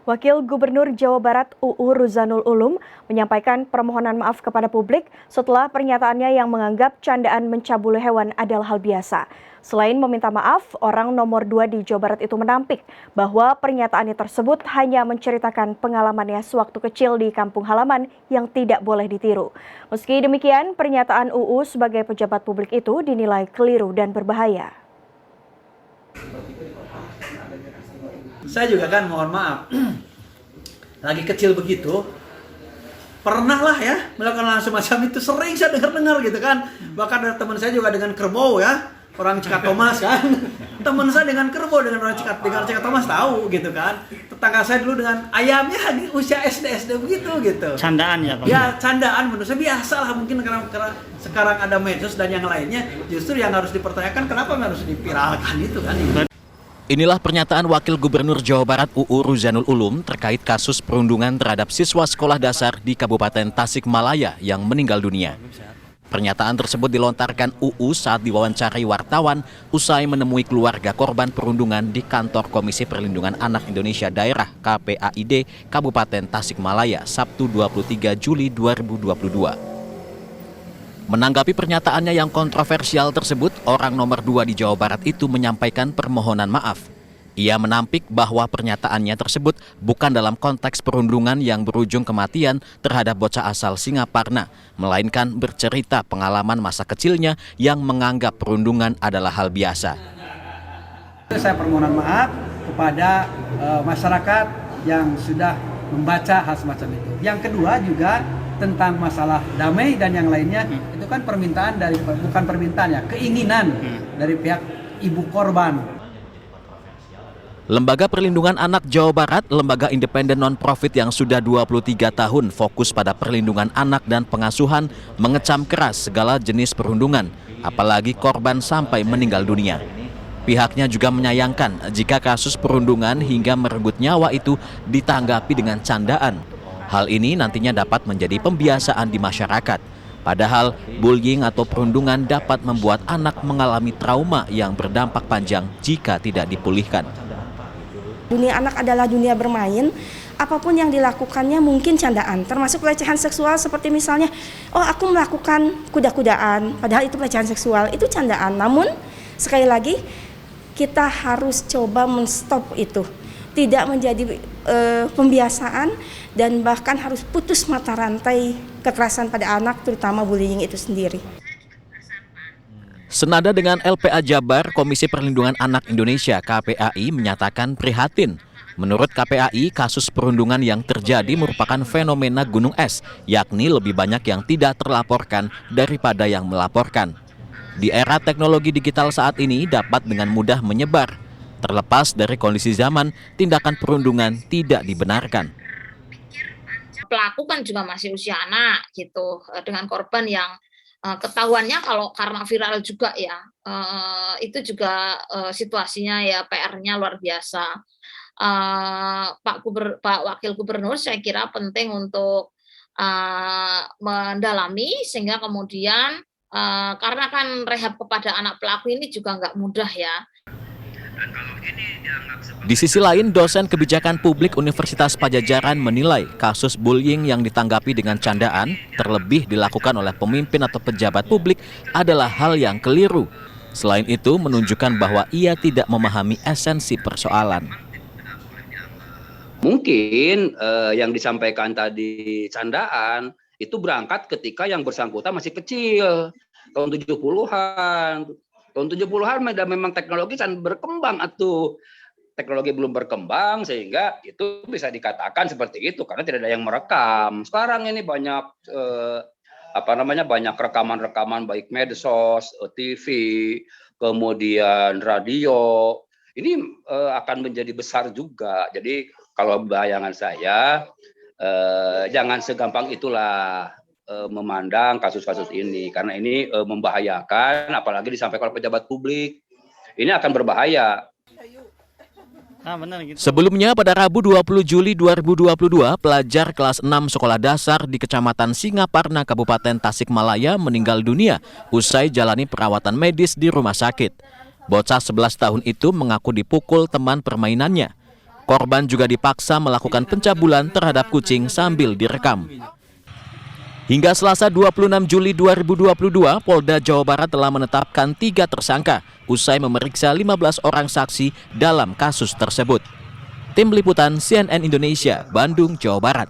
Wakil Gubernur Jawa Barat UU Ruzanul Ulum menyampaikan permohonan maaf kepada publik setelah pernyataannya yang menganggap candaan mencabuli hewan adalah hal biasa. Selain meminta maaf, orang nomor 2 di Jawa Barat itu menampik bahwa pernyataannya tersebut hanya menceritakan pengalamannya sewaktu kecil di kampung halaman yang tidak boleh ditiru. Meski demikian, pernyataan UU sebagai pejabat publik itu dinilai keliru dan berbahaya. Saya juga kan mohon maaf, lagi kecil begitu, pernah lah ya melakukan hal semacam itu, sering saya dengar gitu kan. Bahkan ada teman saya juga dengan kerbau ya, orang Cikat Thomas kan. Teman saya dengan kerbau, dengan orang Cikat Thomas tahu gitu kan. Tetangga saya dulu dengan ayamnya di usia SD begitu gitu. Candaan ya Pak? Ya candaan menurut saya biasa lah, mungkin karena sekarang ada medsos dan yang lainnya, justru yang harus dipertanyakan kenapa harus dipiralkan itu kan. Inilah pernyataan Wakil Gubernur Jawa Barat UU Ruzanul Ulum terkait kasus perundungan terhadap siswa sekolah dasar di Kabupaten Tasikmalaya yang meninggal dunia. Pernyataan tersebut dilontarkan UU saat diwawancarai wartawan usai menemui keluarga korban perundungan di kantor Komisi Perlindungan Anak Indonesia Daerah KPAID Kabupaten Tasikmalaya Sabtu 23 Juli 2022. Menanggapi pernyataannya yang kontroversial tersebut, orang nomor 2 di Jawa Barat itu menyampaikan permohonan maaf. Ia menampik bahwa pernyataannya tersebut bukan dalam konteks perundungan yang berujung kematian terhadap bocah asal Singaparna, melainkan bercerita pengalaman masa kecilnya yang menganggap perundungan adalah hal biasa. Saya permohonan maaf kepada masyarakat yang sudah membaca hal semacam itu. Yang kedua juga tentang masalah damai dan yang lainnya, itu kan permintaan dari, bukan permintaan ya, keinginan dari pihak ibu korban. Lembaga Perlindungan Anak Jawa Barat, lembaga independen non-profit yang sudah 23 tahun fokus pada perlindungan anak dan pengasuhan, mengecam keras segala jenis perundungan, apalagi korban sampai meninggal dunia. Pihaknya juga menyayangkan jika kasus perundungan hingga merenggut nyawa itu ditanggapi dengan candaan. Hal ini nantinya dapat menjadi pembiasaan di masyarakat. Padahal bullying atau perundungan dapat membuat anak mengalami trauma yang berdampak panjang jika tidak dipulihkan. Dunia anak adalah dunia bermain, apapun yang dilakukannya mungkin candaan, termasuk pelecehan seksual seperti misalnya, oh aku melakukan kuda-kudaan, padahal itu pelecehan seksual, itu candaan. Namun sekali lagi kita harus coba menstop itu, tidak menjadi pembiasaan dan bahkan harus putus mata rantai kekerasan pada anak, terutama bullying itu sendiri. Senada dengan LPA Jabar, Komisi Perlindungan Anak Indonesia KPAI menyatakan prihatin. Menurut KPAI, kasus perundungan yang terjadi merupakan fenomena gunung es, yakni lebih banyak yang tidak terlaporkan daripada yang melaporkan. Di era teknologi digital saat ini dapat dengan mudah menyebar. Terlepas dari kondisi zaman, tindakan perundungan tidak dibenarkan. Pelaku kan juga masih usia anak gitu, dengan korban yang ketahuannya kalau karena viral juga ya, itu juga situasinya ya PR-nya luar biasa. Pak Wakil Gubernur saya kira penting untuk mendalami sehingga kemudian karena kan rehab kepada anak pelaku ini juga nggak mudah ya. Di sisi lain, dosen kebijakan publik Universitas Padjadjaran menilai kasus bullying yang ditanggapi dengan candaan, terlebih dilakukan oleh pemimpin atau pejabat publik, adalah hal yang keliru. Selain itu, menunjukkan bahwa ia tidak memahami esensi persoalan. Mungkin yang disampaikan tadi candaan itu berangkat ketika yang bersangkutan masih kecil, tahun 70-an. Tahun 70-an memang teknologi kan berkembang atuh. Teknologi belum berkembang sehingga itu bisa dikatakan seperti itu karena tidak ada yang merekam. Sekarang ini banyak banyak rekaman-rekaman baik medsos, TV, kemudian radio. Ini akan menjadi besar juga. Jadi kalau bayangan saya jangan segampang itulah memandang kasus-kasus ini karena ini membahayakan, apalagi disampaikan oleh pejabat publik. Ini akan berbahaya. Sebelumnya pada Rabu 20 Juli 2022, pelajar kelas 6 sekolah dasar di Kecamatan Singaparna, Kabupaten Tasikmalaya meninggal dunia usai jalani perawatan medis di rumah sakit. Bocah 11 tahun itu mengaku dipukul teman permainannya. Korban juga dipaksa melakukan pencabulan terhadap kucing sambil direkam. Hingga Selasa 26 Juli 2022, Polda Jawa Barat telah menetapkan 3 tersangka usai memeriksa 15 orang saksi dalam kasus tersebut. Tim Liputan CNN Indonesia, Bandung, Jawa Barat.